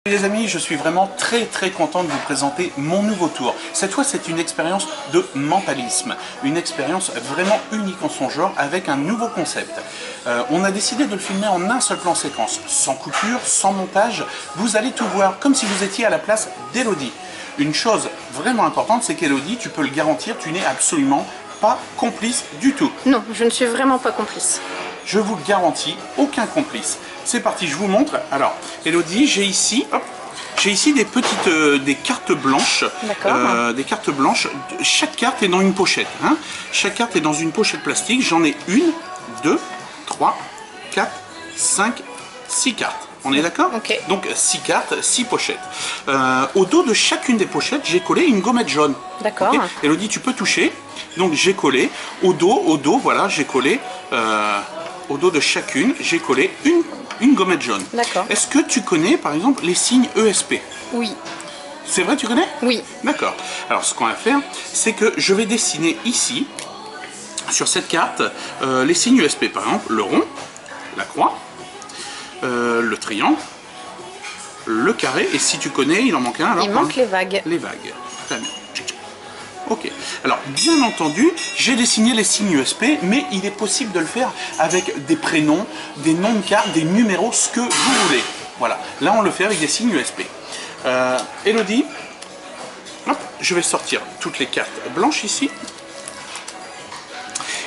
Les amis, je suis vraiment très content de vous présenter mon nouveau tour. Cette fois, c'est une expérience de mentalisme, une expérience vraiment unique en son genre avec un nouveau concept. On a décidé de le filmer en un seul plan séquence, sans coupure, sans montage. Vous allez tout voir comme si vous étiez à la place d'Elodie. Une chose vraiment importante, c'est qu'Elodie, tu peux le garantir, tu n'es absolument pas complice du tout. Non, je ne suis vraiment pas complice. Je vous le garantis, aucun complice. C'est parti, je vous montre. Alors, Elodie, j'ai ici des petites des cartes blanches. D'accord. Des cartes blanches. Chaque carte est dans une pochette. Hein. Chaque carte est dans une pochette plastique. J'en ai 1, 2, 3, 4, 5, 6 cartes. On est d'accord? Ok. Donc 6 cartes, 6 pochettes. Au dos de chacune des pochettes, j'ai collé une gommette jaune. D'accord. Okay. Elodie, tu peux toucher. Donc j'ai collé au dos, voilà, j'ai collé au dos de chacune, j'ai collé une gommette jaune. D'accord. Est-ce que tu connais par exemple les signes ESP? Oui. C'est vrai, tu connais? Oui. D'accord. Alors ce qu'on va faire, c'est que je vais dessiner ici, sur cette carte, les signes ESP. Par exemple, le rond, la croix, le triangle, le carré, et si tu connais, il en manque un. Alors, il manque les vagues. Les vagues. Très bien. Ok. Alors, bien entendu, j'ai dessiné les signes ESP, mais il est possible de le faire avec des prénoms, des noms de cartes, des numéros, ce que vous voulez. Voilà. Là, on le fait avec des signes ESP. Elodie, hop, je vais sortir toutes les cartes blanches ici.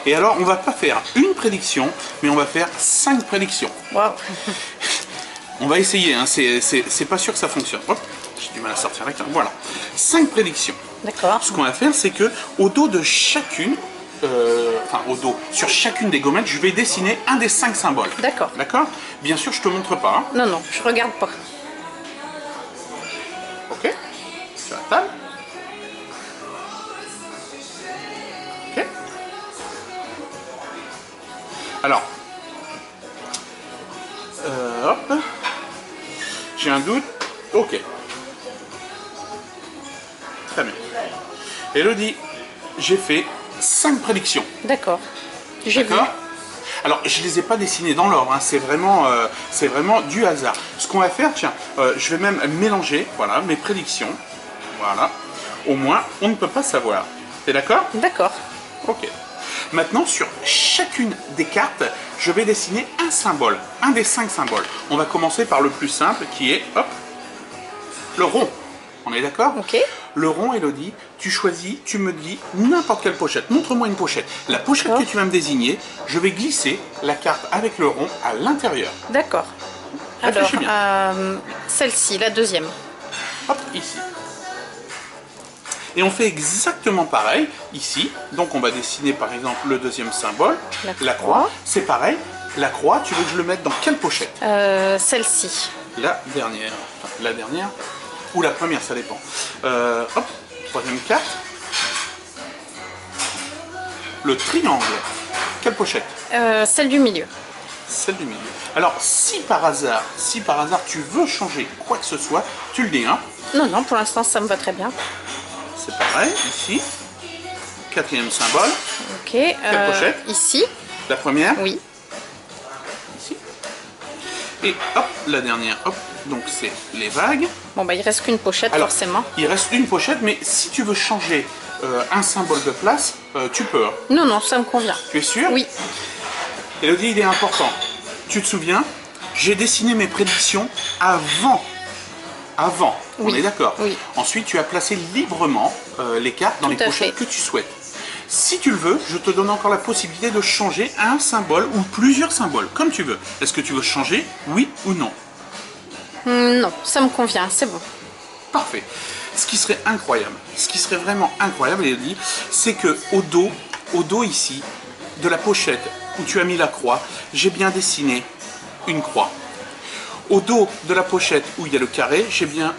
Et alors, on va pas faire une prédiction, mais on va faire 5 prédictions. Wow. On va essayer, hein. C'est pas sûr que ça fonctionne. Hop, j'ai du mal à sortir avec. Voilà. 5 prédictions. D'accord. Ce qu'on va faire, c'est que au dos de chacune, sur chacune des gommettes, je vais dessiner un des 5 symboles. D'accord. D'accord? Bien sûr, je te montre pas. Hein. Non, je regarde pas. Ok. Sur la table. Ok. Alors. Hop. J'ai un doute. Ok. Très bien. Elodie, j'ai fait 5 prédictions. D'accord. J'ai vu. Alors, je ne les ai pas dessinées dans l'ordre, hein. C'est vraiment du hasard. Ce qu'on va faire, tiens, je vais même mélanger, voilà, mes prédictions. Voilà. Au moins, on ne peut pas savoir. T'es d'accord? D'accord. Ok. Maintenant, sur chacune des cartes, je vais dessiner un symbole, un des 5 symboles. On va commencer par le plus simple, qui est, hop, le rond. On est d'accord? Ok. Le rond, Elodie, tu choisis, tu me dis n'importe quelle pochette. Montre-moi une pochette. La pochette que tu vas me désigner, je vais glisser la carte avec le rond à l'intérieur. D'accord. Alors, celle-ci, la deuxième. Hop, ici. Et on fait exactement pareil ici. Donc on va dessiner par exemple le deuxième symbole, la croix. C'est pareil. La croix, tu veux que je le mette dans quelle pochette? Celle-ci. La dernière. Enfin, la dernière. Ou la première, ça dépend. Hop, troisième carte. Le triangle. Quelle pochette? Celle du milieu. Celle du milieu. Alors, si par hasard tu veux changer quoi que ce soit, tu le dis, hein? Non, pour l'instant, ça me va très bien. C'est pareil, ici. Quatrième symbole. Ok. Quelle pochette? Ici. La première? Oui. Ici. Et hop, la dernière, hop. Donc c'est les vagues. Bon, il reste qu'une pochette. Alors, forcément. Il reste une pochette, mais si tu veux changer un symbole de place, tu peux. Hein. Non, ça me convient. Tu es sûr? Oui. Elodie, il est important. Tu te souviens? J'ai dessiné mes prédictions avant. Oui. On est d'accord? Oui. Ensuite, tu as placé librement les cartes dans les pochettes que tu souhaites. Si tu le veux, je te donne encore la possibilité de changer un symbole ou plusieurs symboles, comme tu veux. Est-ce que tu veux changer, oui ou non? Non, ça me convient, c'est bon. Parfait. Ce qui serait incroyable, ce qui serait vraiment incroyable, Elodie, c'est que au dos ici, de la pochette où tu as mis la croix, j'ai bien dessiné une croix. Au dos de la pochette où il y a le carré, c'est bien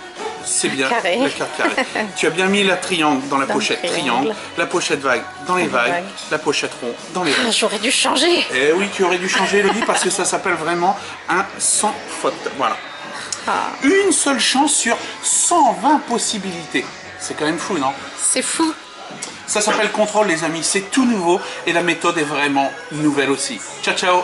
la carte carré. Tu as bien mis la triangle dans la pochette triangle, la pochette vague dans les vagues, la pochette rond dans les vagues. J'aurais dû changer. Eh oui, tu aurais dû changer, Elodie, parce que ça s'appelle vraiment un sans faute. Voilà. Une seule chance sur 120 possibilités. C'est quand même fou, non? C'est fou. Ça s'appelle contrôle, les amis. C'est tout nouveau et la méthode est vraiment nouvelle aussi. Ciao, ciao.